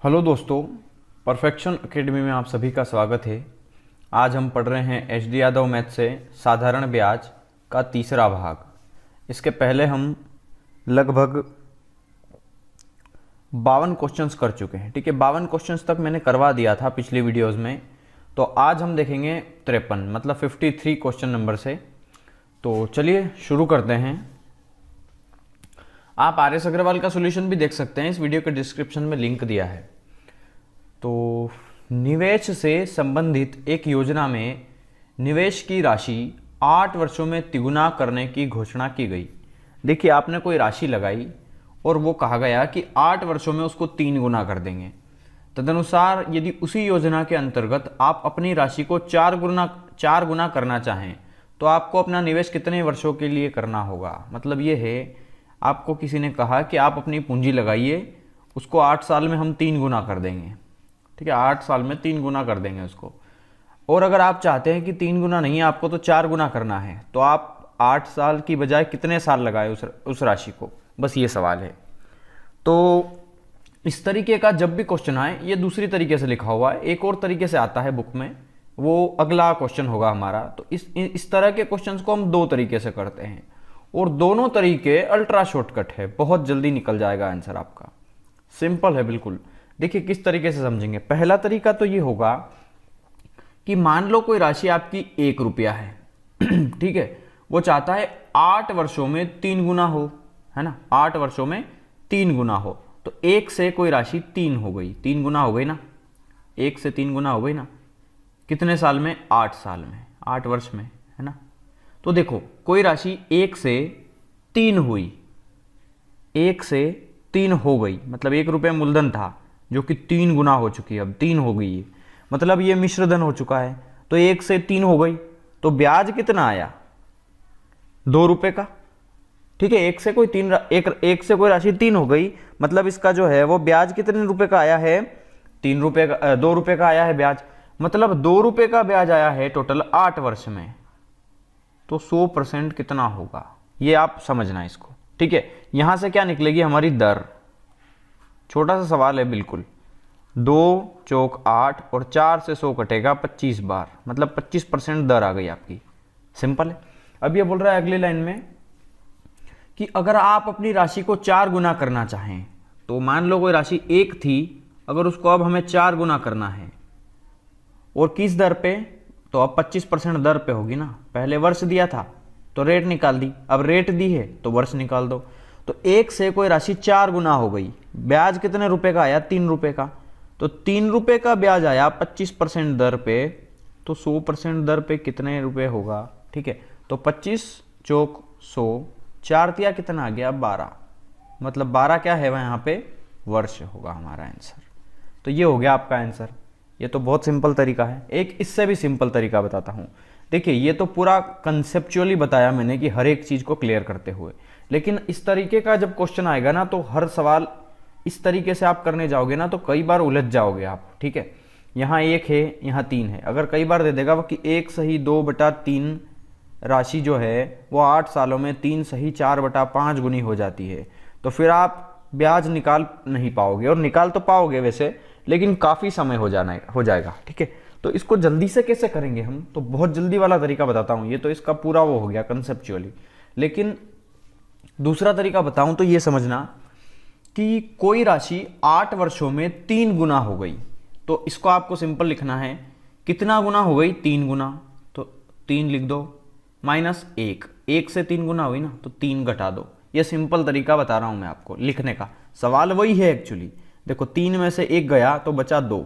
Hello दोस्तों, perfection academy में आप सभी का स्वागत है। आज हम पढ़ रहे हैं एच डी यादव मैथ से साधारण ब्याज का तीसरा भाग। इसके पहले हम लगभग 52 क्वेश्चंस कर चुके हैं। ठीक है, 52 क्वेश्चंस तक मैंने करवा दिया था पिछली वीडियोस में। तो आज हम देखेंगे 53 मतलब 53 क्वेश्चन नंबर से। तो चलिए शुरू करते हैं। आप आर एस अग्रवाल का सॉल्यूशन भी देख सकते हैं, इस वीडियो के डिस्क्रिप्शन में लिंक दिया है। तो निवेश से संबंधित एक योजना में निवेश की राशि 8 वर्षों में तिगुना करने की घोषणा की गई। देखिए, आपने कोई राशि लगाई और वो कहा गया कि 8 वर्षों में उसको 3 गुना कर देंगे। तदनुसार यदि उसी योजना के अंतर्गत आप अपनी राशि को 4 गुना करना चाहें तो आपको अपना निवेश कितने वर्षों के लिए करना होगा। मतलब ये है, आपको किसी ने कहा कि आप अपनी पूंजी लगाइए, उसको 8 साल में हम 3 गुना कर देंगे। ठीक है, 8 साल में 3 गुना कर देंगे उसको। और अगर आप चाहते हैं कि 3 गुना नहीं, आपको तो 4 गुना करना है, तो आप 8 साल की बजाय कितने साल लगाए उस राशि को, बस ये सवाल है। तो इस तरीके का जब भी क्वेश्चन आए, ये दूसरी तरीके से लिखा हुआ है, एक और तरीके से आता है बुक में, वो अगला क्वेश्चन होगा हमारा। तो इस तरह के क्वेश्चन को हम 2 तरीके से करते हैं और दोनों तरीके अल्ट्रा शॉर्टकट है, बहुत जल्दी निकल जाएगा आंसर आपका। सिंपल है बिल्कुल। देखिए किस तरीके से समझेंगे। पहला तरीका तो ये होगा कि मान लो कोई राशि आपकी 1 रुपया है ठीक है, वो चाहता है 8 वर्षों में 3 गुना हो, है ना, 8 वर्षों में 3 गुना हो। तो 1 से कोई राशि 3 हो गई, 3 गुना हो गई ना, 1 से 3 गुना हो गई ना। कितने साल में? 8 साल में, 8 वर्ष में, है ना। तो देखो, कोई राशि 1 से 3 हुई, 1 से 3 हो गई, मतलब 1 रुपये मूलधन था जो कि 3 गुना हो चुकी है, अब 3 हो गई है, मतलब ये मिश्रधन हो चुका है। तो 1 से 3 हो गई, तो ब्याज कितना आया? 2 रुपये का। ठीक है, 1 से कोई राशि 3 हो गई, मतलब इसका जो है वो ब्याज कितने रुपए का आया है? 3 रुपये का, 2 रुपये का आया है ब्याज। मतलब 2 रुपये का ब्याज आया है टोटल 8 वर्ष में। तो 100% कितना होगा, ये आप समझना इसको। ठीक है, यहां से क्या निकलेगी हमारी दर। छोटा सा सवाल है बिल्कुल। 2 चौक 8 और 4 से 100 कटेगा 25 बार, मतलब 25% दर आ गई आपकी। सिंपल है। अब ये बोल रहा है अगली लाइन में कि अगर आप अपनी राशि को 4 गुना करना चाहें, तो मान लो कोई राशि 1 थी, अगर उसको अब हमें 4 गुना करना है, और किस दर पे? तो अब 25% दर पे होगी ना। पहले वर्ष दिया था तो रेट निकाल दी, अब रेट दी है तो वर्ष निकाल दो। तो 1 से कोई राशि 4 गुना हो गई, ब्याज कितने रुपए का आया? 3 रुपए का। तो 3 रुपए का ब्याज आया 25% दर पे, तो 100% दर पे कितने रुपए होगा? ठीक है, तो 25 चौक 100, 4 तिया कितना आ गया? 12, मतलब 12 क्या है वह यहाँ पे? वर्ष होगा हमारा आंसर। तो ये हो गया आपका आंसर। ये तो बहुत सिंपल तरीका है। एक इससे भी सिंपल तरीका बताता हूँ। देखिए, ये तो पूरा कंसेप्चुअली बताया मैंने कि हर एक चीज को क्लियर करते हुए, लेकिन इस तरीके का जब क्वेश्चन आएगा ना, तो हर सवाल इस तरीके से आप करने जाओगे ना, तो कई बार उलझ जाओगे आप। ठीक है, यहाँ 1 है, यहाँ 3 है, अगर कई बार दे देगा वो कि 1 सही 2/3 राशि जो है वो 8 सालों में 3 सही 4/5 गुनी हो जाती है, तो फिर आप ब्याज निकाल नहीं पाओगे, और निकाल तो पाओगे वैसे, लेकिन काफी समय हो जाएगा। ठीक है, तो इसको जल्दी से कैसे करेंगे हम? तो बहुत जल्दी वाला तरीका बताता हूं। ये तो इसका पूरा वो हो गया कंसेप्चुअली, लेकिन दूसरा तरीका बताऊं तो ये समझना कि कोई राशि 8 वर्षों में 3 गुना हो गई, तो इसको आपको सिंपल लिखना है। कितना गुना हो गई? 3 गुना। तो 3 लिख दो, माइनस 1 से 3 गुना हुई ना, तो 3 घटा दो। ये सिंपल तरीका बता रहा हूं मैं आपको लिखने का। सवाल वही है एक्चुअली। देखो, 3 में से 1 गया तो बचा 2।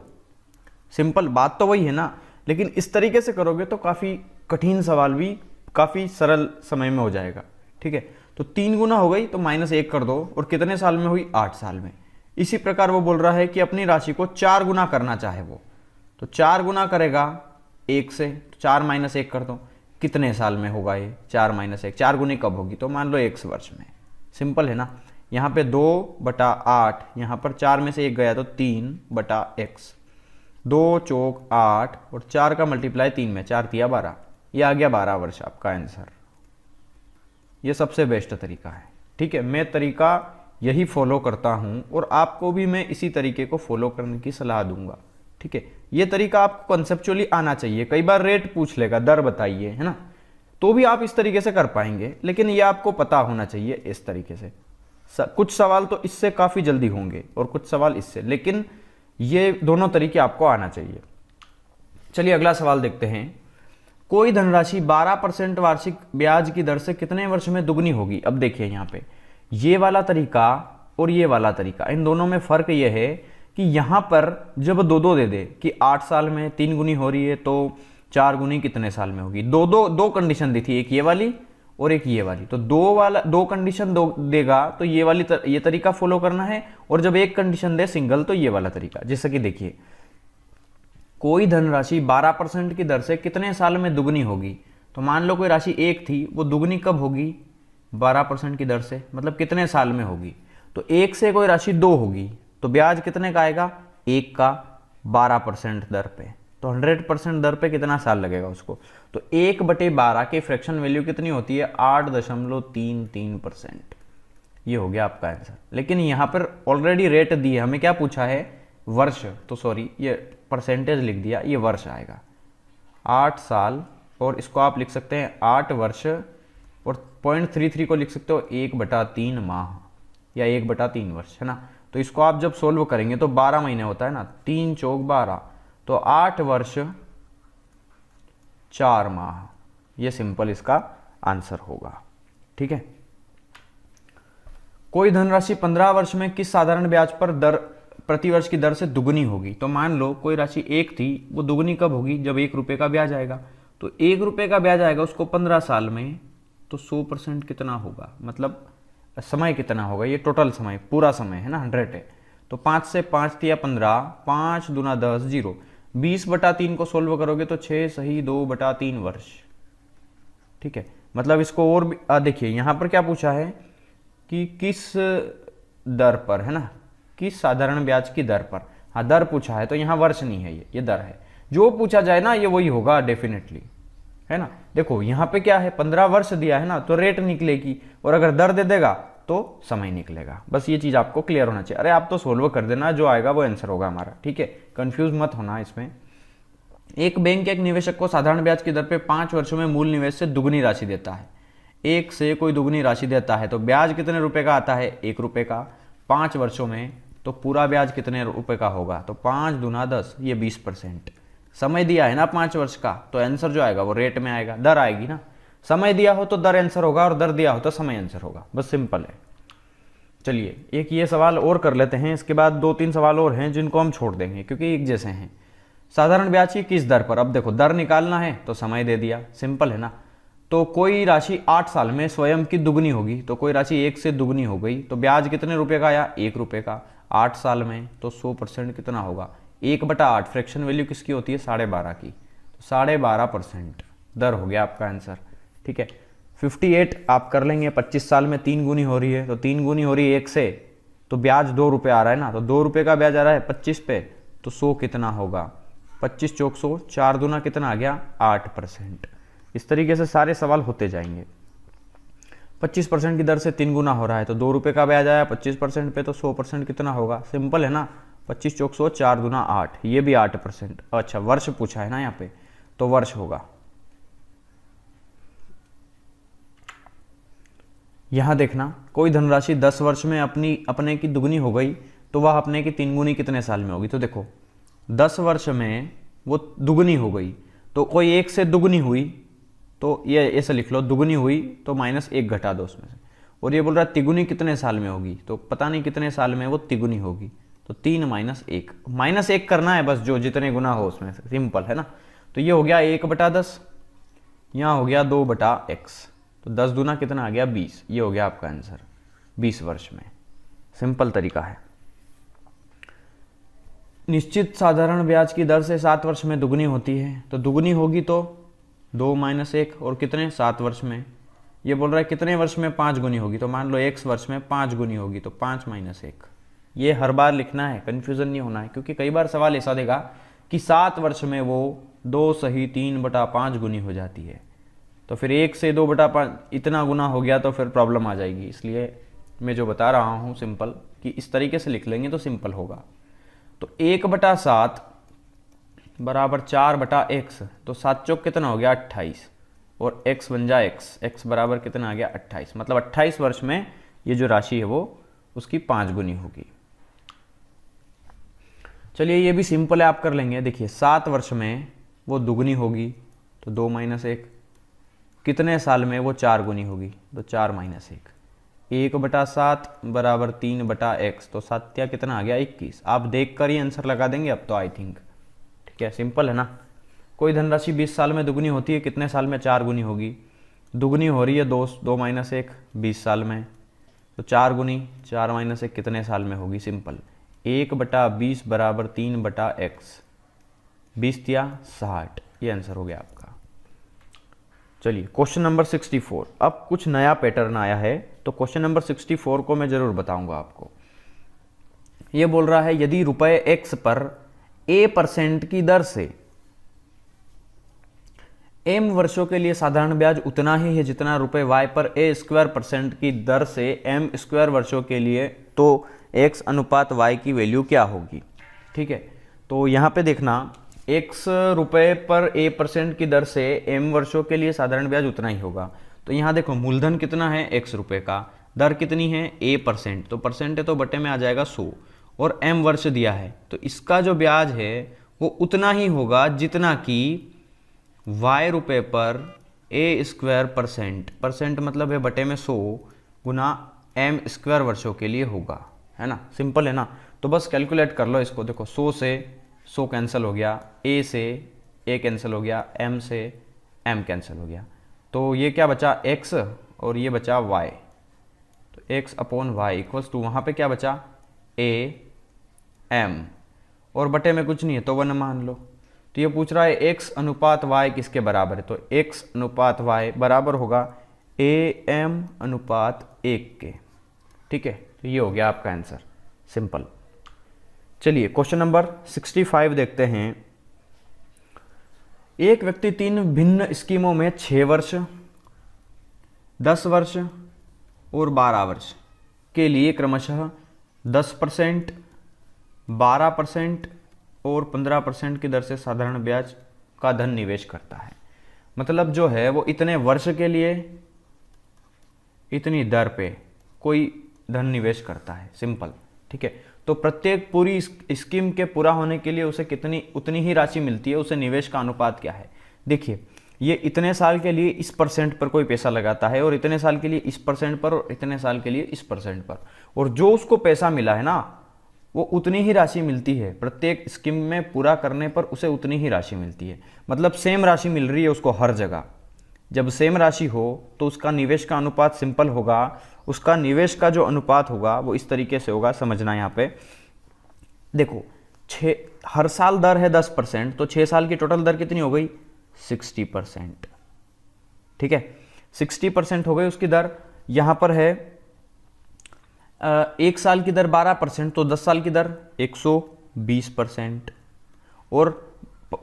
सिंपल बात तो वही है ना, लेकिन इस तरीके से करोगे तो काफी कठिन सवाल भी काफी सरल समय में हो जाएगा। ठीक है, तो 3 गुना हो गई तो -1 कर दो, और कितने साल में हुई? 8 साल में। इसी प्रकार वो बोल रहा है कि अपनी राशि को 4 गुना करना चाहे वो, तो 4 गुना करेगा 1 से, तो 4 - 1 कर दो। कितने साल में होगा ये? 4 - 1, 4 गुनी कब होगी? तो मान लो 1 वर्ष में। सिंपल है ना। यहाँ पे 2/8, यहाँ पर 4 में से 1 गया तो 3/x, 2 चौक 8 और 4 का मल्टीप्लाई 3 में, 4 तिया 12, ये आ गया 12 वर्ष आपका आंसर। ये सबसे बेस्ट तरीका है। ठीक है, मैं तरीका यही फॉलो करता हूं और आपको भी मैं इसी तरीके को फॉलो करने की सलाह दूंगा। ठीक है, ये तरीका आपको कॉन्सेप्चुअली आना चाहिए। कई बार रेट पूछ लेगा, दर बताइए, है ना, तो भी आप इस तरीके से कर पाएंगे, लेकिन ये आपको पता होना चाहिए इस तरीके से। कुछ सवाल तो इससे काफ़ी जल्दी होंगे और कुछ सवाल इससे, लेकिन ये दोनों तरीके आपको आना चाहिए। चलिए अगला सवाल देखते हैं। कोई धनराशि 12% वार्षिक ब्याज की दर से कितने वर्ष में दुगनी होगी? अब देखिए यहाँ पे ये वाला तरीका और ये वाला तरीका, इन दोनों में फर्क ये है कि यहां पर जब दो दो दे दे कि 8 साल में 3 गुनी हो रही है, तो 4 गुनी कितने साल में होगी? दो कंडीशन दी थी, एक ये वाली और एक ये वाली। तो दो कंडीशन देगा तो ये तरीका फॉलो करना है, और जब एक कंडीशन दे सिंगल तो ये वाला तरीका। जैसे कि देखिए, कोई धनराशि 12% की दर से कितने साल में दुगनी होगी? तो मान लो कोई राशि 1 थी, वो दुगनी कब होगी? 12% की दर से, मतलब कितने साल में होगी? तो 1 से कोई राशि 2 होगी, तो ब्याज कितने का आएगा? 1 का 12% दर पे, तो 100% दर पे कितना साल लगेगा उसको? तो 1/12 के फ्रैक्शन वैल्यू कितनी होती है? 8.33%। ये हो गया आपका आंसर। लेकिन यहां पर ऑलरेडी रेट दी है, हमें क्या पूछा है? वर्ष, तो सॉरी ये परसेंटेज लिख दिया, ये वर्ष आएगा। 8 साल, और इसको आप लिख सकते हैं 8 वर्ष, और 0.33 को लिख सकते हो 1/3 माह या 1/3 वर्ष, है ना। तो इसको आप जब सोल्व करेंगे तो 12 महीने होता है ना, 3 चौक 12, तो 8 वर्ष 4 माह, ये सिंपल इसका आंसर होगा। ठीक है। कोई धनराशि 15 वर्ष में किस साधारण ब्याज पर प्रति वर्ष की दर से दुगनी होगी? तो मान लो कोई राशि 1 थी, वो दुगनी कब होगी? जब 1 रुपये का ब्याज आएगा। तो 1 रुपये का ब्याज आएगा उसको 15 साल में, तो 100% कितना होगा? मतलब समय कितना होगा? ये टोटल समय, पूरा समय है ना, 100 है। तो 5 से 5 दिया 15, 5 दूना 10, 0, 20/3 को सोल्व करोगे तो 6 सही 2/3 वर्ष। ठीक है, मतलब इसको और भी देखिए यहां पर क्या पूछा है कि किस दर पर, है ना, किस साधारण ब्याज की दर पर। हाँ, दर पूछा है तो यहाँ वर्ष नहीं है, ये दर है। जो पूछा जाए ना ये वही होगा डेफिनेटली, है ना। देखो यहाँ पे क्या है, 15 वर्ष दिया है ना, तो रेट निकलेगी, और अगर दर दे देगा तो समय निकलेगा। बस ये चीज आपको क्लियर होना चाहिए। अरे आप तो सोल्व कर देना, जो आएगा वो आंसर होगा हमारा। ठीक है, कंफ्यूज मत होना इसमें। एक बैंक एक निवेशक को साधारण ब्याज की दर पे 5 वर्षों में मूल निवेश से दुगनी राशि देता है। 1 से कोई दुगनी राशि देता है तो ब्याज कितने रुपए का आता है? 1 रुपये का। 5 वर्षों में तो पूरा ब्याज कितने रुपए का होगा? तो 5 दूना 10, ये 20%। समय दिया है ना 5 वर्ष का, तो आंसर जो आएगा वो रेट में आएगा, दर आएगी ना। समय दिया हो तो दर आंसर होगा, और दर दिया हो तो समय आंसर होगा। बस सिंपल है। चलिए एक ये सवाल और कर लेते हैं, इसके बाद 2-3 सवाल और हैं जिनको हम छोड़ देंगे क्योंकि एक जैसे हैं। साधारण ब्याज की किस दर पर? अब देखो दर निकालना है तो समय दे दिया, सिंपल है ना। तो कोई राशि 8 साल में स्वयं की दुगनी होगी, तो कोई राशि 1 से दुगनी हो गई, तो ब्याज कितने रुपए का आया? 1 रुपये का। 8 साल में तो 100% कितना होगा? 1/8। फ्रैक्शन वैल्यू किसकी होती है? 12.5 की, तो 12.5% दर हो गया आपका आंसर। ठीक है, 58 आप कर लेंगे। 25 साल में 3 गुनी हो रही है, तो 3 गुनी हो रही है 1 से, तो ब्याज 2 रुपये आ रहा है ना, तो 2 रुपये का ब्याज आ रहा है 25 पे, तो 100 कितना होगा? 25 चौक 100, 4 दूना कितना आ गया? 8%। इस तरीके से सारे सवाल होते जाएंगे। 25% की दर से 3 गुना हो रहा है, तो 2 रुपये का ब्याज आया 25% पे, तो 100% कितना होगा? सिंपल है ना, 25 चौक 100, 4 दूना 8, ये भी 8%। अच्छा, वर्ष पूछा है ना यहाँ पे, तो वर्ष होगा। यहां देखना, कोई धनराशि 10 वर्ष में अपने की दुगनी हो गई, तो वह अपने की 3 गुनी कितने साल में होगी? तो देखो 10 वर्ष में वो दुगनी हो गई, तो कोई 1 से दुगनी हुई, तो ये ऐसे लिख लो, दुगनी हुई तो -1 घटा दो उसमें से। और ये बोल रहा है तिगुनी कितने साल में होगी, तो पता नहीं कितने साल में वो तिगुनी होगी, तो 3 - 1 करना है बस, जो जितने गुना हो उसमें से, सिंपल है ना। तो ये हो गया 1/10, यहाँ हो गया 2/x, तो 10 दूना कितना आ गया? 20। ये हो गया आपका आंसर 20 वर्ष में। सिंपल तरीका है। निश्चित साधारण ब्याज की दर से 7 वर्ष में दुगनी होती है, तो दुगनी होगी तो 2 - 1, और कितने? 7 वर्ष में। ये बोल रहा है कितने वर्ष में 5 गुनी होगी, तो मान लो x वर्ष में 5 गुनी होगी, तो 5 - 1। ये हर बार लिखना है, कन्फ्यूजन नहीं होना है, क्योंकि कई बार सवाल ऐसा देगा कि 7 वर्ष में वो 2 सही 3/5 गुनी हो जाती है, तो फिर 1 से 2/5 इतना गुना हो गया तो फिर प्रॉब्लम आ जाएगी। इसलिए में जो बता रहा हूँ सिंपल, कि इस तरीके से लिख लेंगे तो सिंपल होगा। तो 1/7 बराबर 4/x, तो 7 चौक कितना हो गया 28, और x बन जाए x बराबर कितना आ गया 28, मतलब 28 वर्ष में ये जो राशि है वो उसकी 5 गुनी होगी। चलिए ये भी सिंपल है, आप कर लेंगे। देखिए 7 वर्ष में वो दुगनी होगी तो 2 - 1, कितने साल में वो 4 गुनी होगी तो 4 - 1, 1/7 बराबर 3/x, तो 7 या कितना आ गया 21। आप देख कर ही आंसर लगा देंगे अब तो आई थिंक, ठीक है, सिंपल है ना। कोई धनराशि 20 साल में दुगनी होती है, कितने साल में 4 गुनी होगी, दुगनी हो रही है 2 - 1 20 साल में, तो 4 गुनी 4 - 1 कितने साल में होगी, सिंपल 1/20 बराबर 3/x, 20 या 60, ये आंसर हो गया आपका। चलिए क्वेश्चन नंबर 64, अब कुछ नया पैटर्न आया है, तो क्वेश्चन नंबर 64 को मैं जरूर बताऊंगा आपको। ये बोल रहा है यदि रुपए x पर a% की दर से m वर्षों के लिए साधारण ब्याज उतना ही है जितना रुपए y पर a² % की दर से m² वर्षों के लिए, तो x अनुपात y की वैल्यू क्या होगी। ठीक है, तो यहां पे देखना x रुपए पर a% की दर से m वर्षों के लिए साधारण ब्याज उतना ही होगा। तो यहां देखो मूलधन कितना है x रुपए का, दर कितनी है a%, तो परसेंट है तो बटे में आ जाएगा 100, और m वर्ष दिया है, तो इसका जो ब्याज है वो उतना ही होगा जितना कि y रुपए पर a² % मतलब है बटे में 100 गुना m² वर्षों के लिए होगा, है ना, सिंपल है ना। तो बस कैलकुलेट कर लो इसको, देखो 100 से 100 कैंसिल हो गया, a से a कैंसिल हो गया, m से m कैंसिल हो गया, तो ये क्या बचा x और ये बचा y, तो x/y इक्वल्स टू वहाँ पे क्या बचा a m, और बटे में कुछ नहीं है तो 1 मान लो। तो ये पूछ रहा है x अनुपात y किसके बराबर है, तो x अनुपात y बराबर होगा am अनुपात 1 के। ठीक है, तो ये हो गया आपका आंसर, सिंपल। चलिए क्वेश्चन नंबर 65 देखते हैं। एक व्यक्ति 3 भिन्न स्कीमों में 6 वर्ष, 10 वर्ष और 12 वर्ष के लिए क्रमशः 10%, 12% और 15% की दर से साधारण ब्याज का धन निवेश करता है। मतलब जो है वो इतने वर्ष के लिए इतनी दर पे कोई धन निवेश करता है, सिंपल। ठीक है, तो प्रत्येक पूरी स्कीम के पूरा होने के लिए उसे कितनी उतनी ही राशि मिलती है, उसे निवेश का अनुपात क्या है। देखिए ये इतने साल के लिए इस % पर कोई पैसा लगाता है, और इतने साल के लिए इस % पर, और इतने साल के लिए इस % पर, और जो उसको पैसा मिला है ना वो उतनी ही राशि मिलती है, प्रत्येक स्कीम में पूरा करने पर उसे उतनी ही राशि मिलती है। मतलब सेम राशि मिल रही है उसको हर जगह। जब सेम राशि हो तो उसका निवेश का अनुपात सिंपल होगा, उसका निवेश का जो अनुपात होगा वो इस तरीके से होगा, समझना। यहाँ पे देखो हर साल दर है 10%, तो 6 साल की टोटल दर कितनी हो गई 60%। ठीक है, 60% हो गई उसकी दर। यहाँ पर है 1 साल की दर 12%, तो 10 साल की दर 120%, और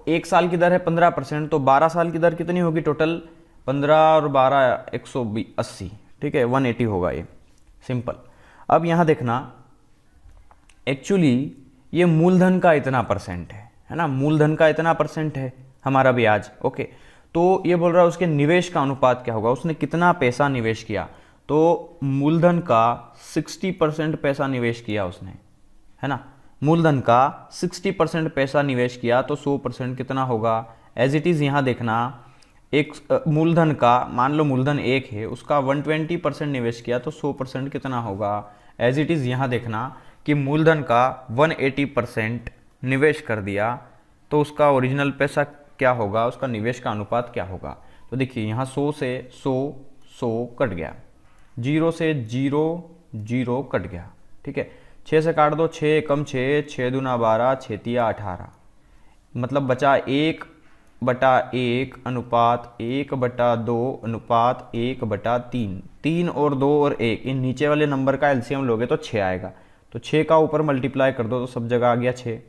1 साल की दर है 15%, तो 12 साल की दर कितनी होगी टोटल 15 और 12 180। ठीक है, 180 होगा ये, सिंपल। अब यहां देखना एक्चुअली ये मूलधन का इतना % है ना, मूलधन का इतना % है हमारा ब्याज। ओके, तो ये बोल रहा है उसके निवेश का अनुपात क्या होगा, उसने कितना पैसा निवेश किया। तो मूलधन का 60% पैसा निवेश किया उसने, है ना, मूलधन का 60% पैसा निवेश किया, तो 100% कितना होगा। एज इट इज यहां देखना, एक मूलधन का मान लो मूलधन 1 है, उसका 120% निवेश किया तो 100% कितना होगा। एज इट इज यहां देखना कि मूलधन का 180% निवेश कर दिया, तो उसका ओरिजिनल पैसा क्या होगा, उसका निवेश का अनुपात क्या होगा। तो देखिए यहाँ 100 से 100 कट गया, 0 से 0 कट गया। ठीक है, 6 से काट दो, 6 कम 6, 6 दूना 12, 6 तिया 18, मतलब बचा 1/1 अनुपात 1/2 अनुपात 1/3। 3 और 2 और 1, इन नीचे वाले नंबर का एलसीएम लोगे तो 6 आएगा, तो 6 का ऊपर मल्टीप्लाई कर दो तो सब जगह आ गया 6।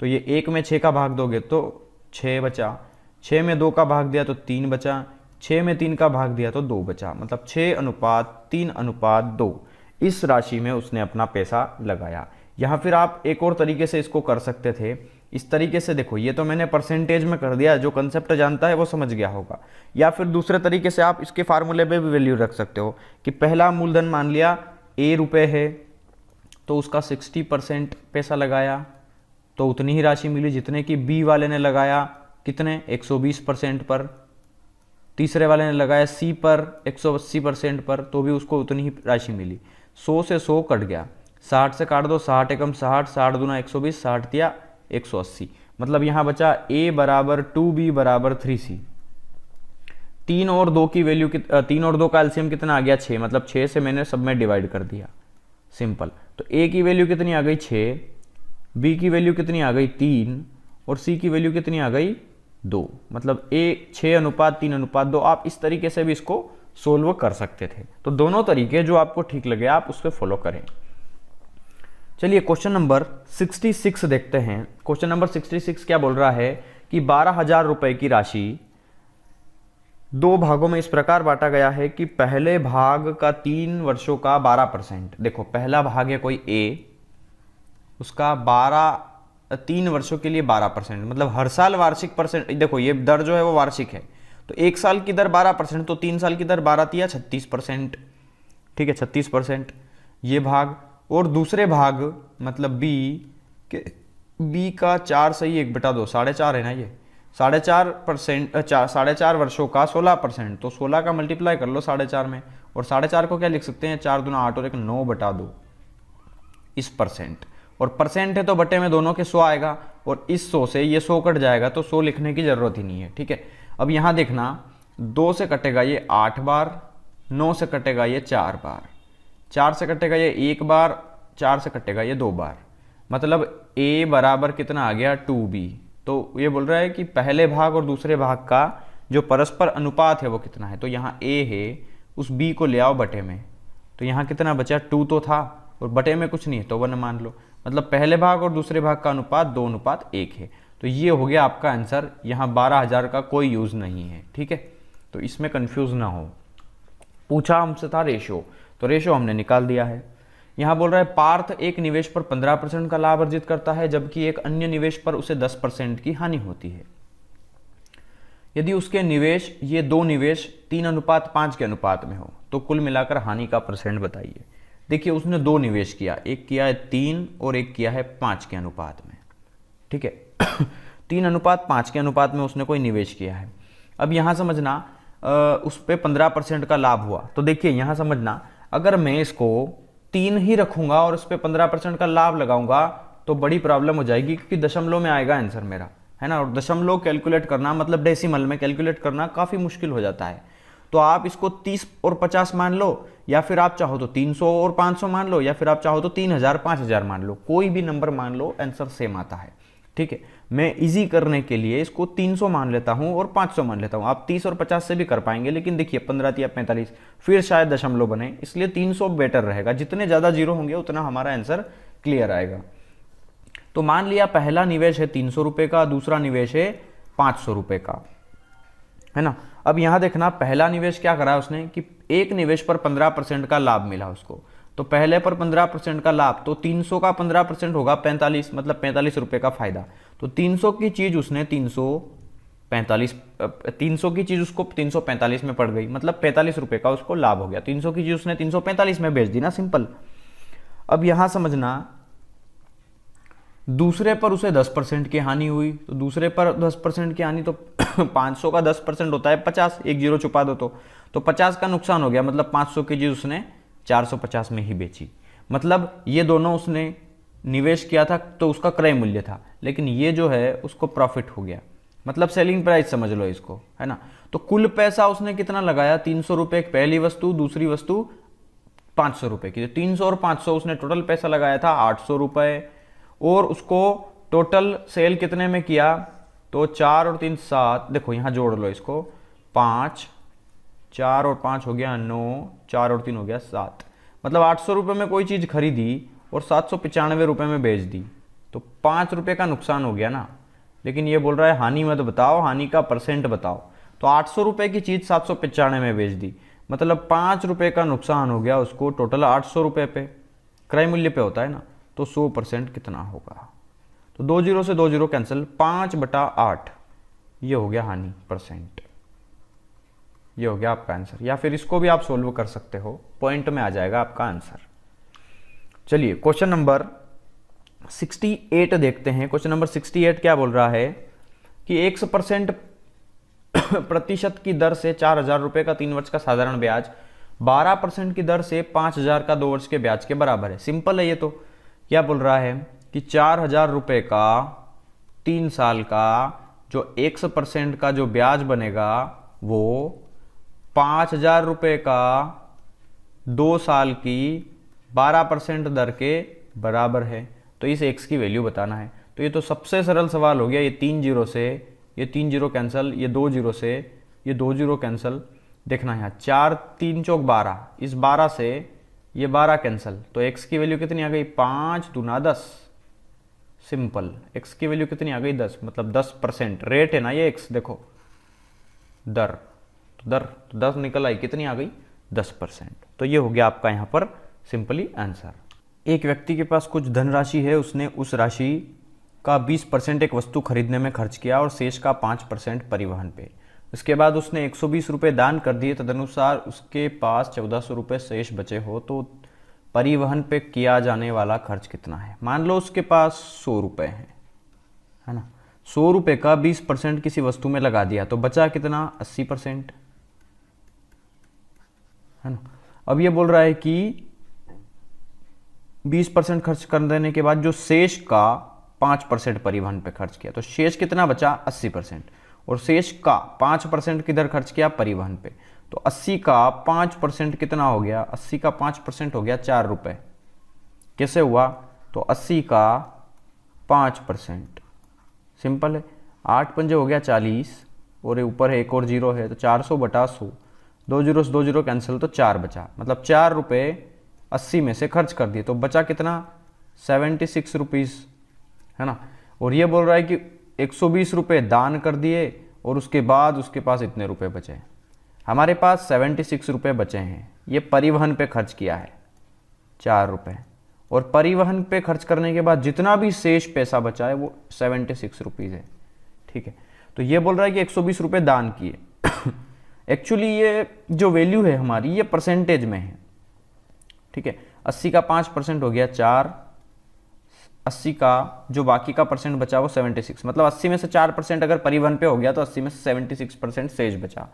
तो ये 1 में 6 का भाग दोगे तो 6 बचा, 6 में 2 का भाग दिया तो 3 बचा, 6 में 3 का भाग दिया तो 2 बचा, मतलब 6:3:2। इस राशि में उसने अपना पैसा लगाया। यहाँ फिर आप एक और तरीके से इसको कर सकते थे, इस तरीके से देखो, ये तो मैंने परसेंटेज में कर दिया, जो कंसेप्ट जानता है वो समझ गया होगा। या फिर दूसरे तरीके से आप इसके फार्मूले पे भी वैल्यू रख सकते हो कि पहला मूलधन मान लिया ए रुपए है, तो उसका 60% पैसा लगाया तो उतनी ही राशि मिली जितने की बी वाले ने लगाया, कितने 120% पर। तीसरे वाले ने लगाया सी पर 180% पर, तो भी उसको उतनी ही राशि मिली। 100 से 100 कट गया, 60 से काट दो, 60 एकम 60, 60 दूना 120, 60 दिया 180। मतलब यहाँ बचा a बराबर 2b बराबर 3c। 3 और 2 की वैल्यू 3 और 2 का एलसीएम कितना आ गया 6, मतलब 6 से मैंने सब में डिवाइड कर दिया, सिंपल। तो a की वैल्यू कितनी आ गई 6, b की वैल्यू कितनी आ गई 3 और c की वैल्यू कितनी आ गई 2। मतलब a 6:3:2। आप इस तरीके से भी इसको सोल्व कर सकते थे। तो दोनों तरीके जो आपको ठीक लगे आप उस पर फॉलो करें। चलिए क्वेश्चन नंबर 66 देखते हैं। क्वेश्चन नंबर 66 क्या बोल रहा है कि 12,000 रुपए की राशि 2 भागों में इस प्रकार बांटा गया है कि पहले भाग का 3 वर्षों का 12%। देखो पहला भाग है कोई ए, उसका 3 वर्षों के लिए 12%, मतलब हर साल वार्षिक परसेंट। देखो ये दर जो है वो वार्षिक है, तो 1 साल की दर 12%, तो 3 साल की दर 12 या 36%। ठीक है, 36% ये भाग। और दूसरे भाग मतलब बी का 4 सही 1/2, 4.5 है ना ये, 4.5%, 4.5 वर्षों का 16%, तो 16 का मल्टीप्लाई कर लो 4.5 में, और 4.5 को क्या लिख सकते हैं 4 दूना 8 और 1 9/2 इस परसेंट। और परसेंट है तो बटे में दोनों के 100 आएगा, और इस 100 से ये 100 कट जाएगा, तो 100 लिखने की जरूरत ही नहीं है। ठीक है, अब यहां देखना 2 से कटेगा ये 8 बार, 9 से कटेगा ये 4 बार, 4 से कटेगा ये 1 बार, 4 से कटेगा ये 2 बार। मतलब a बराबर कितना आ गया 2b। तो ये बोल रहा है कि पहले भाग और दूसरे भाग का जो परस्पर अनुपात है वो कितना है। तो यहाँ a है, उस b को ले आओ बटे में, तो यहाँ कितना बचा 2 तो था और बटे में कुछ नहीं है तो 1 मान लो। मतलब पहले भाग और दूसरे भाग का अनुपात 2:1 है। तो ये हो गया आपका आंसर। यहाँ 12,000 का कोई यूज नहीं है। ठीक है, तो इसमें कंफ्यूज ना हो। पूछा हमसे था रेशो, तो रेशो हमने निकाल दिया है। यहाँ बोल रहा है पार्थ एक निवेश पर 15% का लाभ अर्जित करता है, जबकि एक अन्य निवेश पर उसे 10% की हानि होती है। यदि उसके निवेश, ये 2 निवेश 3:5 के अनुपात में हो, तो कुल मिलाकर हानि का परसेंट बताइए। देखिए उसने 2 निवेश किया, एक किया है 3 और एक किया है 5 के अनुपात में। ठीक है 3:5 के अनुपात में उसने कोई निवेश किया है। अब यहां समझना उस पर 15% का लाभ हुआ, तो देखिए यहां समझना अगर मैं इसको 3 ही रखूंगा और इस पर 15% का लाभ लगाऊंगा तो बड़ी प्रॉब्लम हो जाएगी, क्योंकि दशमलव में आएगा आंसर मेरा, है ना। और दशमलव कैलकुलेट करना मतलब डेसिमल में कैलकुलेट करना काफी मुश्किल हो जाता है। तो आप इसको 30 और 50 मान लो, या फिर आप चाहो तो 300 और 500 मान लो, या फिर आप चाहो तो 3000 5000 मान लो, कोई भी नंबर मान लो, आंसर सेम आता है। ठीक है, मैं इजी करने के लिए इसको 300 मान लेता हूं और 500 मान लेता हूं। आप 30 और 50 से भी कर पाएंगे, लेकिन देखिए 15 या 45 फिर शायद दशमलव बने, इसलिए 300 बेटर रहेगा। जितने ज्यादा जीरो होंगे उतना हमारा आंसर क्लियर आएगा। तो मान लिया पहला निवेश है 300 रुपए का, दूसरा निवेश है 500 रुपए का, है ना। अब यहां देखना पहला निवेश क्या करा उसने कि एक निवेश पर 15% का लाभ मिला उसको, तो पहले पर 15% का लाभ, तो 300 का 15% होगा 45, मतलब 45 रुपए का फायदा। तो 300 की चीज उसने 300 की चीज उसको 345 में पड़ गई, मतलब 45 रुपए का उसको लाभ हो गया। 300 की चीज उसने 345 में बेच दी ना, सिंपल। अब यहां समझना दूसरे पर उसे 10% की हानि हुई, तो दूसरे पर 10% की हानि, तो 500 का 10% होता है 50, एक जीरो छुपा दो तो 50 का नुकसान हो गया। मतलब 500 की चीज उसने 450 में ही बेची। मतलब ये दोनों उसने निवेश किया था तो उसका क्रय मूल्य था, लेकिन ये जो है उसको प्रॉफिट हो गया, मतलब सेलिंग प्राइस समझ लो इसको, है ना। तो कुल पैसा उसने कितना लगाया 300 रुपए पहली वस्तु, दूसरी वस्तु 500 रुपए की। तो 300 और 500 उसने टोटल पैसा लगाया था 800 रुपए, और उसको टोटल सेल कितने में किया, तो 4 और 3 7, देखो यहां जोड़ लो इसको, 5, 4 और 5 हो गया 9, 4 और 3 हो गया 7। मतलब 800 रुपए में कोई चीज खरीदी और 795 रुपए में बेच दी, तो 5 रुपए का नुकसान हो गया ना। लेकिन ये बोल रहा है हानि मत बताओ, हानि का परसेंट बताओ। तो 800 रुपए की चीज 795 में बेच दी, मतलब 5 रुपये का नुकसान हो गया उसको टोटल 800 रुपये पे, क्रय मूल्य पे होता है ना, तो 100% कितना होगा? तो 2 जीरो से 2 जीरो कैंसिल, 5/8 ये हो गया हानि परसेंट। ये हो गया आपका आंसर, या फिर इसको भी आप सोल्व कर सकते हो, पॉइंट में आ जाएगा आपका आंसर। चलिए क्वेश्चन नंबर 68 देखते हैं। क्वेश्चन नंबर 68 क्या बोल रहा है कि 1% प्रतिशत की दर से 4,000 रुपए का 3 वर्ष का साधारण ब्याज 12% की दर से 5,000 का 2 वर्ष के ब्याज के बराबर है। सिंपल है ये तो। क्या बोल रहा है कि 4,000 रुपए का 3 साल का जो 1% का जो ब्याज बनेगा वो 5,000 रुपए का 2 साल की 12% दर के बराबर है। तो इस x की वैल्यू बताना है। तो ये तो सबसे सरल सवाल हो गया। ये 3 जीरो से ये 3 जीरो कैंसिल, ये 2 जीरो से ये 2 जीरो कैंसिल। देखना यहाँ 4 3 चौक 12, इस 12 से ये 12 कैंसिल, तो x की वैल्यू कितनी आ गई? 5 दूना 10। सिंपल, x की वैल्यू कितनी आ गई? 10, मतलब 10% रेट है ना ये x, देखो दर, तो दर तो 10 निकल आई, कितनी आ गई? 10%। तो ये हो गया आपका यहाँ पर सिंपली आंसर। एक व्यक्ति के पास कुछ धनराशि है, उसने उस राशि का 20% एक वस्तु खरीदने में खर्च किया और शेष का 5% परिवहन पे। इसके बाद उसने 120 रुपये दान कर दिए, तदनुसार उसके पास 1400 रुपये शेष बचे हो, तो परिवहन पे किया जाने वाला खर्च कितना है? मान लो उसके पास 100 रुपये है ना, 100 रुपये का 20% किसी वस्तु में लगा दिया, तो बचा कितना? 80%, है ना। अब ये बोल रहा है कि 20% खर्च कर देने के बाद जो शेष का 5% परिवहन पे खर्च किया, तो शेष कितना बचा? 80%। और शेष का 5% किधर खर्च किया? परिवहन पे। तो 80 का 5% कितना हो गया? 80 का 5% हो गया 4 रुपये। कैसे हुआ? तो 80 का 5%, सिंपल है, 8 पंजे हो गया 40, और ऊपर है एक और जीरो है, तो 400/100, 2 जीरो से 2 जीरो कैंसिल, तो 4 बचा, मतलब 4 रुपये 80 में से खर्च कर दिए, तो बचा कितना? 76 रुपीज़, है ना। और ये बोल रहा है कि 120 रुपये दान कर दिए और उसके बाद उसके पास इतने रुपए बचे। हमारे पास 76 रुपये बचे हैं, ये परिवहन पे खर्च किया है 4 रुपये, और परिवहन पे खर्च करने के बाद जितना भी शेष पैसा बचा है वो 76 रुपीज़ है, ठीक है। तो ये बोल रहा है कि 120 रुपये दान किए। एक्चुअली ये जो वैल्यू है हमारी ये परसेंटेज में है, ठीक है। 80 का 5% हो गया 4, 80 का जो बाकी का परसेंट बचा वो 76, मतलब 80 में से 4% अगर परिवहन पे हो गया तो 80 में से 76% शेष बचा।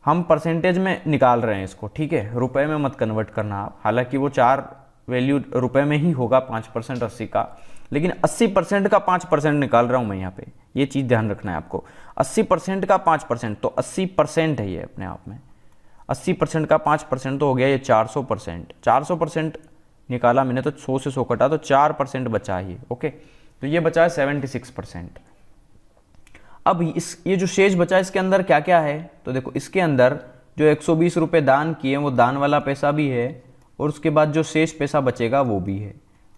हम परसेंटेज में निकाल रहे हैं इसको, ठीक है, रुपए में मत कन्वर्ट करना आप। हालांकि वो 4 वैल्यू रुपए में ही होगा, 5% 80 का, लेकिन 80% का 5% निकाल रहा हूं मैं यहाँ पे, ये चीज़ ध्यान रखना है आपको। 80% का 5%, तो 80% है ये अपने आप में। 80% का 5% तो हो गया ये 400%। 400% निकाला मैंने तो 100 से 100 कटा तो 4% बचा ये, ओके। तो ये बचा है 76%। अब ये जो शेष बचा इसके अंदर क्या क्या है? तो देखो इसके अंदर जो 120 रुपये दान किए वो दान वाला पैसा भी है, और उसके बाद जो शेष पैसा बचेगा वो भी है।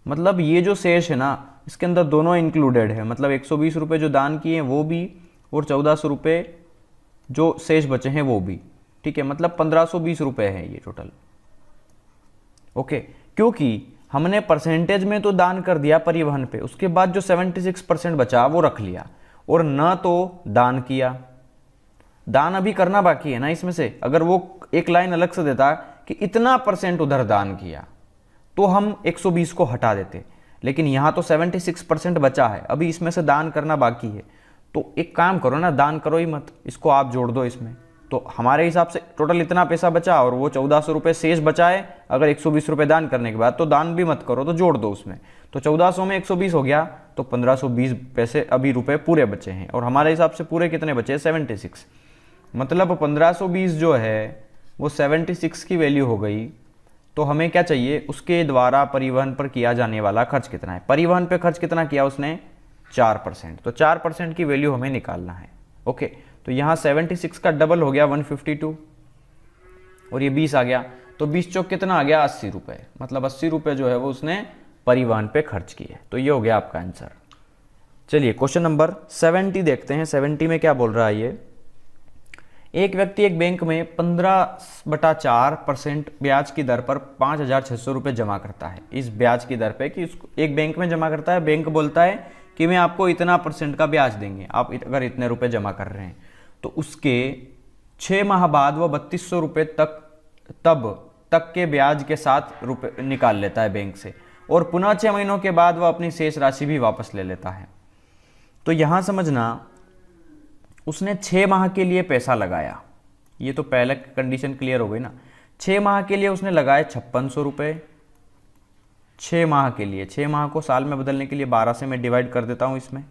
मतलब ये जो शेष है ना इसके अंदर दोनों इंक्लूडेड है, मतलब 120 रुपये जो दान किए हैं वो भी, और 1400 रुपये जो शेष बचे हैं वो भी, ठीक है। मतलब 1520 रुपये है ये टोटल, ओके। क्योंकि हमने परसेंटेज में तो दान कर दिया परिवहन पे, उसके बाद जो 76% बचा वो रख लिया, और न तो दान किया। दान अभी करना बाकी है ना इसमें से। अगर वो एक लाइन अलग से देता कि इतना % उधर दान किया तो हम 120 को हटा देते, लेकिन यहां तो 76% बचा है, अभी इसमें से दान करना बाकी है। तो एक काम करो ना, दान करो ही मत, इसको आप जोड़ दो इसमें। तो हमारे हिसाब से टोटल इतना पैसा बचा और वो 1400 रुपये शेष बचा है। अगर 120 रुपये दान करने के बाद, तो दान भी मत करो, तो जोड़ दो उसमें। तो 1400 में 120 हो गया, तो 1520 पैसे अभी रुपए पूरे बचे हैं, और हमारे हिसाब से पूरे कितने बचे? 76। मतलब 1520 जो है वो 76 की वैल्यू हो गई। तो हमें क्या चाहिए? उसके द्वारा परिवहन पर किया जाने वाला खर्च कितना है। परिवहन पर खर्च कितना किया उसने? 4%। तो 4% की वैल्यू हमें निकालना है, ओके। तो यहाँ 76 का डबल हो गया 152, और ये 20 आ गया, तो 20 चौक कितना आ गया? 80 रुपये। मतलब 80 रुपये जो है वो उसने परिवहन पे खर्च किए। तो ये हो गया आपका आंसर। चलिए क्वेश्चन नंबर 70 देखते हैं। 70 में क्या बोल रहा है ये? एक व्यक्ति एक बैंक में 15/4% ब्याज की दर पर 5,600 रुपये जमा करता है। इस ब्याज की दर पे कि उसको एक बैंक में जमा करता है, बैंक बोलता है कि मैं आपको इतना % का ब्याज देंगे आप अगर इतने रुपए जमा कर रहे हैं। तो उसके 6 माह बाद वो 3200 रुपये तक के ब्याज के साथ रुपये निकाल लेता है बैंक से, और पुनः 6 महीनों के बाद वह अपनी शेष राशि भी वापस ले लेता है। तो यहां समझना, उसने 6 माह के लिए पैसा लगाया, ये तो पहले कंडीशन क्लियर हो गई ना। 6 माह के लिए उसने लगाए 5600 रुपये, 6 माह के लिए। 6 माह को साल में बदलने के लिए 12 से मैं डिवाइड कर देता हूं इसमें,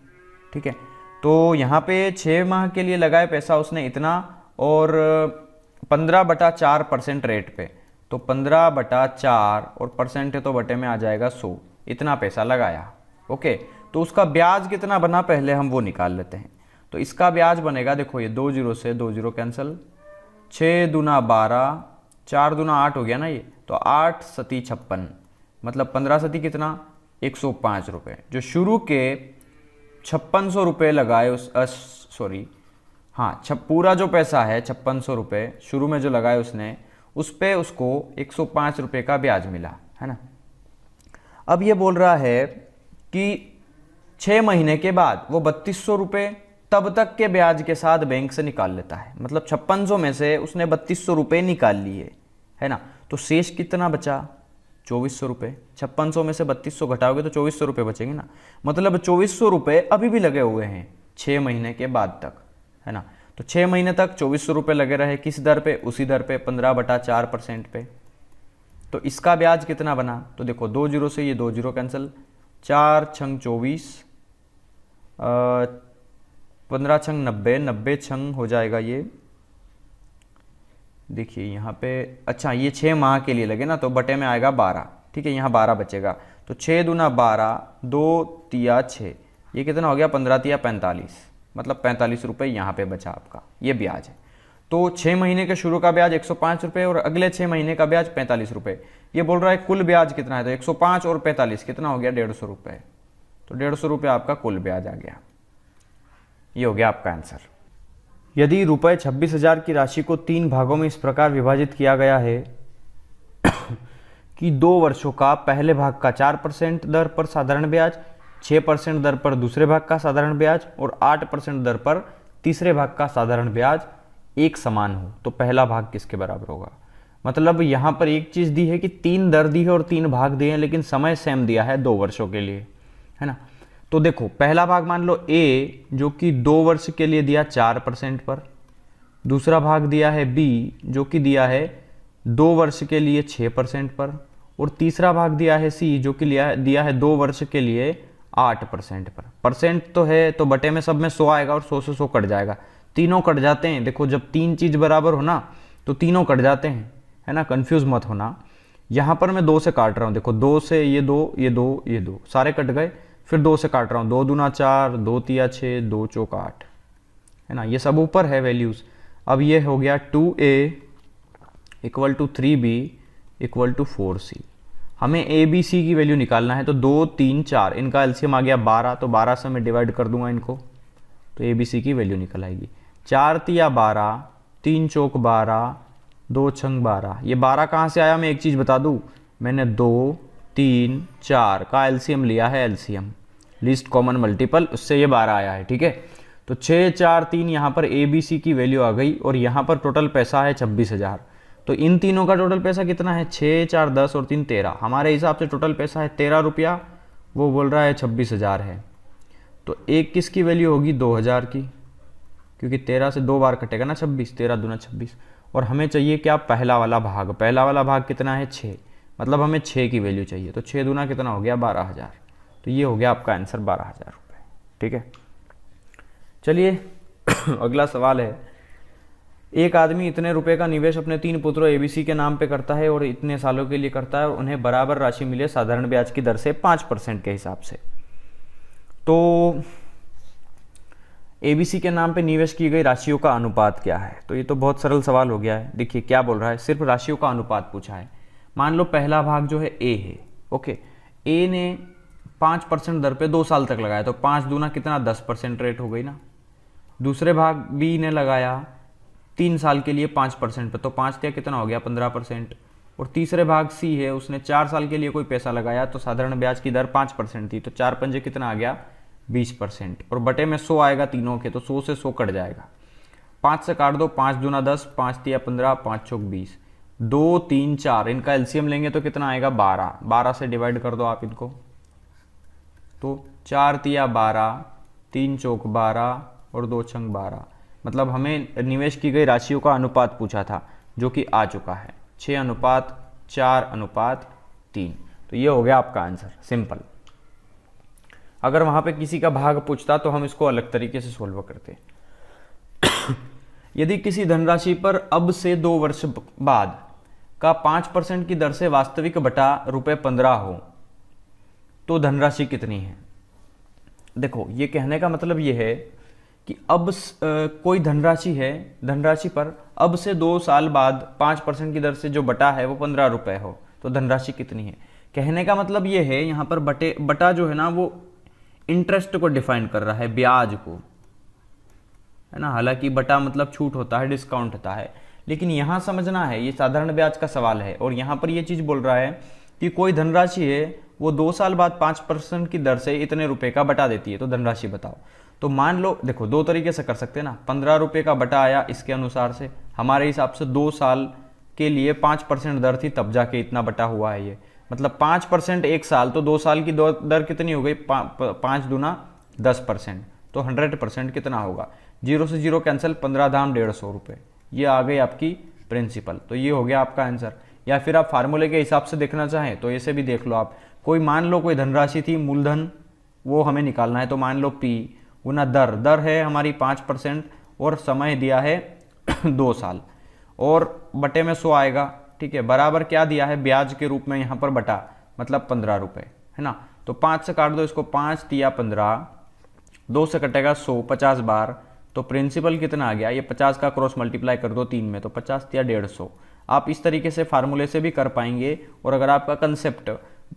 ठीक है। तो यहाँ पे 6 माह के लिए लगाए पैसा उसने इतना, और 15/4% रेट पे, तो 15/4 और परसेंट है तो बटे में आ जाएगा 100, इतना पैसा लगाया। ओके, तो उसका ब्याज कितना बना पहले हम वो निकाल लेते हैं। तो इसका ब्याज बनेगा, देखो ये 2 0 से 2 0 कैंसिल, 6 दूना 12, 4 दूना 8 हो गया ना ये, तो 8 सती 56, मतलब 15 सती कितना 105 रुपये। जो शुरू के 5600 रुपये लगाए पूरा जो पैसा है 5600 रुपये शुरू में जो लगाए उसने, उस पे उसको 105 रुपये का ब्याज मिला, है ना। अब ये बोल रहा है कि 6 महीने के बाद वो 3200 रुपये तब तक के ब्याज के साथ बैंक से निकाल लेता है। मतलब 5600 में से उसने 3200 रुपये निकाल लिए, है ना। तो शेष कितना बचा 2400 रुपये। 5600 में से 3200 घटाओगे तो 2400 रुपये बचेंगे ना। मतलब 2400 रुपये अभी भी लगे हुए हैं 6 महीने के बाद तक, है ना। तो 6 महीने तक 2400 रुपये लगे रहे, किस दर पे, उसी दर पे 15/4% पे। तो इसका ब्याज कितना बना, तो देखो 2 0 से ये 2 0 कैंसिल, 4 छंग 24, 15 छंग 90, 90 छंग हो जाएगा ये, देखिए यहाँ पे, अच्छा ये 6 माह के लिए लगे ना, तो बटे में आएगा 12, ठीक है, यहाँ 12 बचेगा। तो 6 दूना 12, 2 तिया 6, ये कितना हो गया 15 तिया 45, मतलब 45 रुपये यहाँ पे बचा आपका, ये ब्याज है। तो 6 महीने के शुरू का ब्याज 105 रुपये और अगले 6 महीने का ब्याज 45 रुपये। ये बोल रहा है कुल ब्याज कितना है, तो 105 और 45 कितना हो गया 150 रुपये। तो 150 रुपये आपका कुल ब्याज आ गया, ये हो गया आपका आंसर। यदि रुपये 26,000 की राशि को 3 भागों में इस प्रकार विभाजित किया गया है कि 2 वर्षों का पहले भाग का 4% दर पर साधारण ब्याज, 6% दर पर दूसरे भाग का साधारण ब्याज और 8% दर पर तीसरे भाग का साधारण ब्याज एक समान हो, तो पहला भाग किसके बराबर होगा। मतलब यहां पर एक चीज दी है कि 3 दर दी है और 3 भाग दिए हैं, लेकिन समय सेम दिया है 2 वर्षों के लिए, है ना। तो देखो पहला भाग मान लो ए जो कि 2 वर्ष के लिए दिया 4% पर, दूसरा भाग दिया है बी जो कि दिया है 2 वर्ष के लिए 6% पर, और तीसरा भाग दिया है सी जो कि दिया है 2 वर्ष के लिए 8% पर। परसेंट तो है तो बटे में सब में 100 आएगा और 100 से 100 कट जाएगा, तीनों कट जाते हैं। देखो जब 3 चीज बराबर हो ना तो तीनों कट जाते हैं, है ना, कंफ्यूज मत होना। यहां पर मैं 2 से काट रहा हूं, देखो 2 से ये 2, ये 2, ये 2 सारे कट गए, फिर 2 से काट रहा हूं, 2 दूना 4, 2 तिया 6, 2 चौक 8, है ना, ये सब ऊपर है वैल्यूज। अब ये हो गया 2a = 3b = 4c। हमें a b c की वैल्यू निकालना है, तो 2 3 4 इनका एलसीएम आ गया 12, तो 12 से मैं डिवाइड कर दूंगा इनको, तो a b c की वैल्यू निकल आएगी। 4 तिया 12, 3 चौक 12, 2 छंग 12। ये 12 कहाँ से आया मैं एक चीज़ बता दूं, मैंने 2 3 4 का एलसीएम लिया है, एलसीएम लीस्ट कॉमन मल्टीपल, उससे ये 12 आया है, ठीक है। तो 6 4 3 यहाँ पर ए बी सी की वैल्यू आ गई, और यहाँ पर टोटल पैसा है 26,000। तो इन तीनों का टोटल पैसा कितना है, 6 4 10 और 3 13। हमारे हिसाब से टोटल पैसा है 13 रुपया, वो बोल रहा है 26,000 है। तो एक किसकी वैल्यू होगी 2,000 की, क्योंकि 13 से 2 बार कटेगा ना 26, 13 दूना 26। और हमें चाहिए क्या, पहला वाला भाग। पहला वाला भाग कितना है 6, मतलब हमें 6 की वैल्यू चाहिए। तो 6 दूना कितना हो गया 12,000। तो ये हो गया आपका आंसर 12,000 रुपये, ठीक है। चलिए अगला सवाल है, एक आदमी इतने रुपए का निवेश अपने 3 पुत्रों एबीसी के नाम पे करता है और इतने सालों के लिए करता है, और उन्हें बराबर राशि मिले साधारण ब्याज की दर से 5% के हिसाब से। तो एबीसी के नाम पे निवेश की गई राशियों का अनुपात क्या है। तो ये तो बहुत सरल सवाल हो गया है। देखिए क्या बोल रहा है, सिर्फ राशियों का अनुपात पूछा है। मान लो पहला भाग जो है ए है, ओके, ए ने 5% दर पे 2 साल तक लगाया, तो 5 दूना कितना 10% रेट हो गई ना। दूसरे भाग बी ने लगाया 3 साल के लिए 5% पे, तो 5 दिया कितना हो गया 15%। और तीसरे भाग सी है, उसने 4 साल के लिए कोई पैसा लगाया तो साधारण ब्याज की दर 5% थी, तो 4 पंजे कितना आ गया 20%। और बटे में 100 आएगा तीनों के, तो 100 से 100 कट जाएगा, 5 से काट दो, 5 दूना 10, 5 तिया 15, 5 चौक 20, 2 3 4, इनका एलसीएम लेंगे तो कितना आएगा 12, 12 से डिवाइड कर दो आप इनको, तो 4 तिया 12, 3 चौक 12 और 2 छंग 12। मतलब हमें निवेश की गई राशियों का अनुपात पूछा था, जो कि आ चुका है 6:4:3। तो ये हो गया आपका आंसर, सिंपल। अगर वहां पे किसी का भाग पूछता तो हम इसको अलग तरीके से सोल्व करते। यदि किसी धनराशि पर अब से 2 वर्ष बाद का 5% की दर से वास्तविक बटा ₹15 हो तो धनराशि कितनी है। देखो, ये कहने का मतलब ये है कि अब कोई धनराशि है, धनराशि पर अब से 2 साल बाद 5% की दर से जो बटा है वो ₹15 हो तो धनराशि कितनी है। कहने का मतलब ये है, यहाँ पर बटा जो है ना वो इंटरेस्ट को डिफाइन कर रहा है, ब्याज को, है ना। हालांकि बटा मतलब छूट होता है, डिस्काउंट होता है, लेकिन यहां समझना है ये साधारण ब्याज का सवाल है। और यहां पर ये चीज बोल रहा है कि कोई धनराशि है वो 2 साल बाद 5% की दर से इतने रुपए का बटा देती है, तो धनराशि बताओ। तो मान लो, देखो 2 तरीके से कर सकते हैं ना, ₹15 का बटा आया इसके अनुसार से, हमारे हिसाब से 2 साल के लिए 5% दर थी तब जाके इतना बटा हुआ है ये, मतलब 5% 1 साल, तो 2 साल की दर कितनी हो गई 5 दूना 10%, तो 100% कितना होगा, 0 से 0 कैंसिल, 15 धाम ₹150, ये आ गई आपकी प्रिंसिपल। तो ये हो गया आपका आंसर। या फिर आप फार्मूले के हिसाब से देखना चाहें तो ऐसे भी देख लो आप, कोई मान लो कोई धनराशि थी, मूलधन वो हमें निकालना है, तो मान लो P गुना दर है हमारी 5% और समय दिया है 2 साल और बटे में 100 आएगा, ठीक है, बराबर क्या दिया है ब्याज के रूप में यहाँ पर बटा, मतलब ₹15, है ना। तो 5 से काट दो इसको, 5 तिया 15, 2 से कटेगा 100, 50 बार, तो प्रिंसिपल कितना आ गया, ये 50 का क्रॉस मल्टीप्लाई कर दो 3 में, तो 50 तिया 150। आप इस तरीके से फार्मूले से भी कर पाएंगे। और अगर आपका कंसेप्ट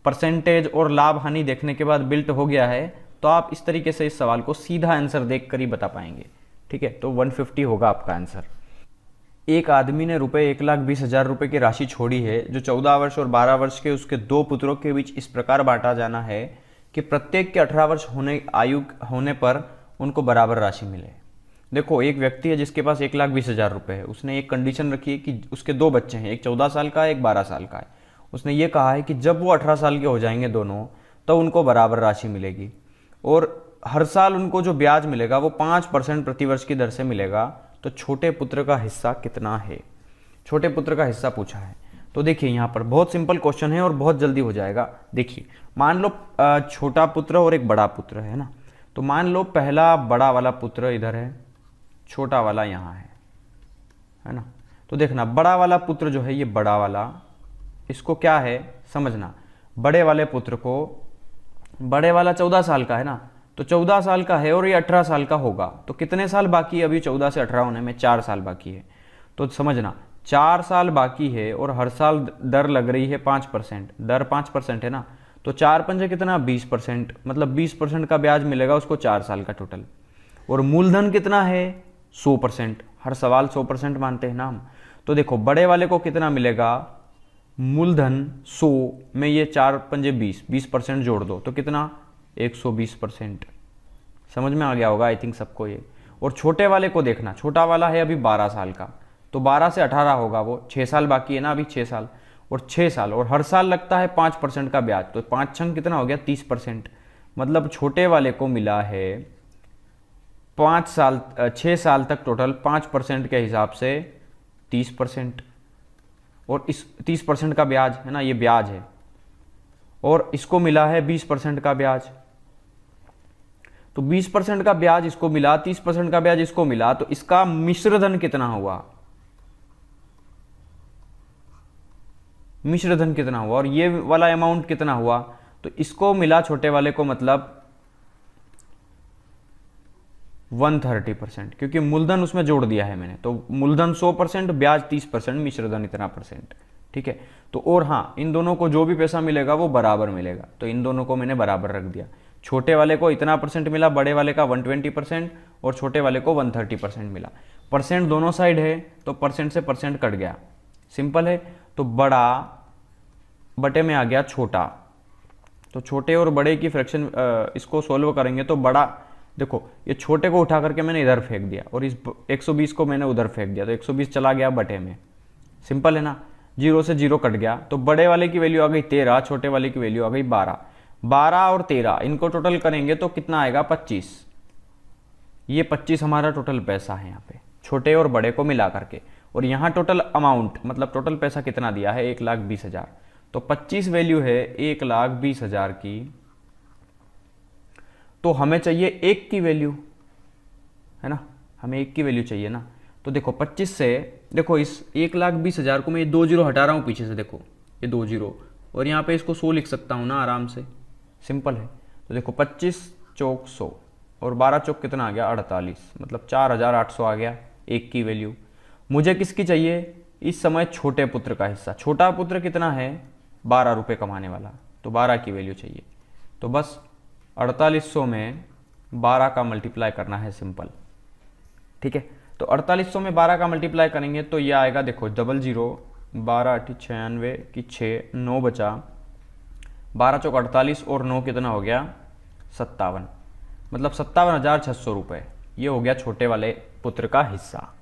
परसेंटेज और लाभ हानि देखने के बाद बिल्ट हो गया है तो आप इस तरीके से इस सवाल को सीधा आंसर देख कर ही बता पाएंगे, ठीक है। तो 150 होगा आपका आंसर। एक आदमी ने ₹1,20,000 की राशि छोड़ी है जो 14 वर्ष और 12 वर्ष के उसके 2 पुत्रों के बीच इस प्रकार बांटा जाना है कि प्रत्येक के 18 वर्ष आयु होने पर उनको बराबर राशि मिले। देखो, एक व्यक्ति है जिसके पास ₹1,20,000 है, उसने एक कंडीशन रखी है कि उसके 2 बच्चे हैं, एक 14 साल का है, एक 12 साल का है। उसने ये कहा है कि जब वो 18 साल के हो जाएंगे दोनों, तो उनको बराबर राशि मिलेगी और हर साल उनको जो ब्याज मिलेगा वो 5% प्रतिवर्ष की दर से मिलेगा। तो छोटे पुत्र का हिस्सा कितना है, छोटे पुत्र का हिस्सा पूछा है। तो देखिए यहाँ पर बहुत सिंपल क्वेश्चन है और बहुत जल्दी हो जाएगा। देखिए, मान लो छोटा पुत्र और एक बड़ा पुत्र है ना, तो मान लो पहला बड़ा वाला पुत्र इधर है, छोटा वाला यहाँ है ना। तो देखना, बड़ा वाला पुत्र जो है ये बड़ा वाला, इसको क्या है समझना, बड़े वाले पुत्र को, बड़े वाला 14 साल का है ना, तो 14 साल का है और ये 18 साल का होगा, तो कितने साल बाकी है अभी 14 से 18 होने में, 4 साल बाकी है। तो समझना 4 साल बाकी है और हर साल दर लग रही है 5%, दर 5% है ना, तो 4 पंजे कितना 20%, मतलब 20% का ब्याज मिलेगा उसको 4 साल का टोटल। और मूलधन कितना है 100%, हर सवाल 100% मानते हैं ना हम। तो देखो, बड़े वाले को कितना मिलेगा, मूलधन 100 में ये 4 पंजे 20% जोड़ दो तो कितना 120%। समझ में आ गया होगा आई थिंक सबको ये। और छोटे वाले को देखना, छोटा वाला है अभी 12 साल का, तो 12 से 18 होगा वो, 6 साल बाकी है ना अभी, 6 साल और 6 साल, और हर साल लगता है 5% का ब्याज, तो 5 छंग कितना हो गया 30%। मतलब छोटे वाले को मिला है 6 साल तक टोटल 5% के हिसाब से 30%, और इस 30% का ब्याज है ना, ये ब्याज है, और इसको मिला है 20% का ब्याज। तो 20% का ब्याज इसको मिला, 30% का ब्याज इसको मिला, तो इसका मिश्रधन कितना हुआ, मिश्रधन कितना हुआ, और ये वाला अमाउंट कितना हुआ, तो इसको मिला छोटे वाले को, मतलब 130%, क्योंकि मूलधन उसमें जोड़ दिया है मैंने, तो मूलधन 100%, ब्याज 30%, मिश्रधन इतना %, ठीक है। तो और हाँ, इन दोनों को जो भी पैसा मिलेगा वो बराबर मिलेगा, तो इन दोनों को मैंने बराबर रख दिया। छोटे वाले को इतना % मिला, बड़े वाले का 120%, और छोटे वाले को 130% मिला। परसेंट दोनों साइड है तो परसेंट से परसेंट कट गया, सिंपल है। तो बड़ा बटे में आ गया छोटा, तो छोटे और बड़े की फ्रैक्शन इसको सोल्व करेंगे तो बड़ा, देखो ये छोटे को उठा करके मैंने इधर फेंक दिया और इस 120 को मैंने उधर फेंक दिया, तो 120 चला गया बटे में, सिंपल है ना। 0 से 0 कट गया, तो बड़े वाले की वैल्यू आ गई 13, छोटे वाले की वैल्यू आ गई 12। 12 और 13 इनको टोटल करेंगे तो कितना आएगा 25। ये 25 हमारा टोटल पैसा है यहाँ पे, छोटे और बड़े को मिला करके। और यहाँ टोटल अमाउंट मतलब टोटल पैसा कितना दिया है 1,20,000, तो 25 वैल्यू है 1,20,000 की। तो हमें चाहिए 1 की वैल्यू, है ना, हमें 1 की वैल्यू चाहिए ना। तो देखो 25 से, देखो इस 1,20,000 को मैं ये 2 जीरो हटा रहा हूँ पीछे से, देखो ये 2 जीरो, और यहाँ पे इसको 100 लिख सकता हूँ ना आराम से, सिंपल है। तो देखो 25 चौक 100 और 12 चौक कितना आ गया 48, मतलब 4,800 आ गया 1 की वैल्यू। मुझे किसकी चाहिए इस समय, छोटे पुत्र का हिस्सा। छोटा पुत्र कितना है 12 रुपये कमाने वाला, तो 12 की वैल्यू चाहिए। तो बस 4800 में 12 का मल्टीप्लाई करना है, सिंपल, ठीक है। तो 4800 में 12 का मल्टीप्लाई करेंगे तो ये आएगा, देखो 00, 12 × 96 की 6, 9 बचा, 12 चौक 48 और 9 कितना हो गया 57, मतलब 57,600 रुपये। ये हो गया छोटे वाले पुत्र का हिस्सा।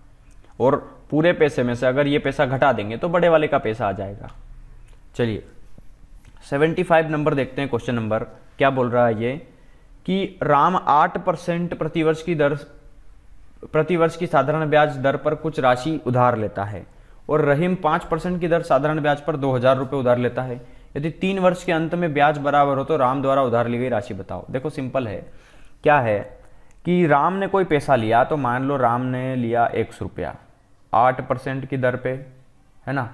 और पूरे पैसे में से अगर ये पैसा घटा देंगे तो बड़े वाले का पैसा आ जाएगा। चलिए 75 नंबर देखते हैं, क्वेश्चन नंबर क्या बोल रहा है ये, कि राम 8% प्रतिवर्ष की साधारण ब्याज दर पर कुछ राशि उधार लेता है और रहीम 5% की दर साधारण ब्याज पर 2,000 रुपये उधार लेता है। यदि 3 वर्ष के अंत में ब्याज बराबर हो तो राम द्वारा उधार ली गई राशि बताओ। देखो सिंपल है, क्या है कि राम ने कोई पैसा लिया, तो मान लो राम ने लिया 100 रुपया 8% की दर पे, है ना,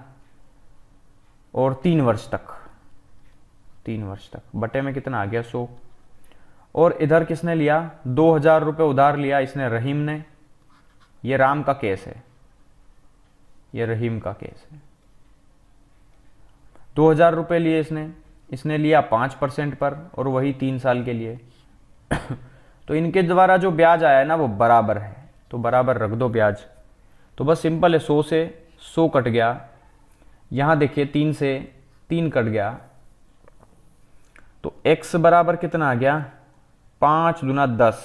और 3 वर्ष तक बटे में कितना आ गया 100। और इधर किसने लिया 2,000 रुपये उधार लिया, इसने रहीम ने। ये राम का केस है, ये रहीम का केस है। 2,000 रुपये लिए इसने लिया 5% पर और वही 3 साल के लिए। तो इनके द्वारा जो ब्याज आया है ना वो बराबर है, तो बराबर रख दो ब्याज। तो बस सिंपल है, 100 से 100 कट गया, यहां देखिए 3 से 3 कट गया, तो x बराबर कितना आ गया 5 दूना 10,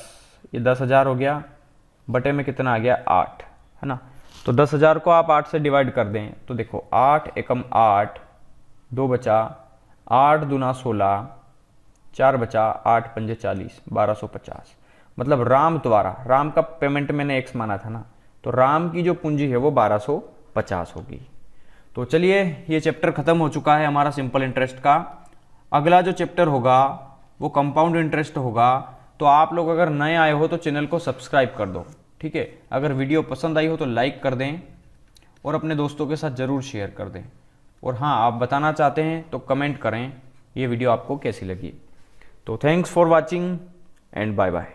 ये 10,000 हो गया, बटे में कितना आ गया 8, है ना। तो 10,000 को आप 8 से डिवाइड कर दें तो देखो 8 एकम 8, 2 बचा, 8 दूना 16, 4 बचा, 8 पंजे 40, 1250। मतलब राम द्वारा, राम का पेमेंट मैंने x माना था ना, तो राम की जो पूंजी है वो 1250 होगी। तो चलिए ये चैप्टर खत्म हो चुका है हमारा सिंपल इंटरेस्ट का। अगला जो चैप्टर होगा वो कंपाउंड इंटरेस्ट होगा। तो आप लोग अगर नए आए हो तो चैनल को सब्सक्राइब कर दो, ठीक है। अगर वीडियो पसंद आई हो तो लाइक कर दें और अपने दोस्तों के साथ ज़रूर शेयर कर दें। और हाँ, आप बताना चाहते हैं तो कमेंट करें ये वीडियो आपको कैसी लगी। तो thanks for watching and bye bye.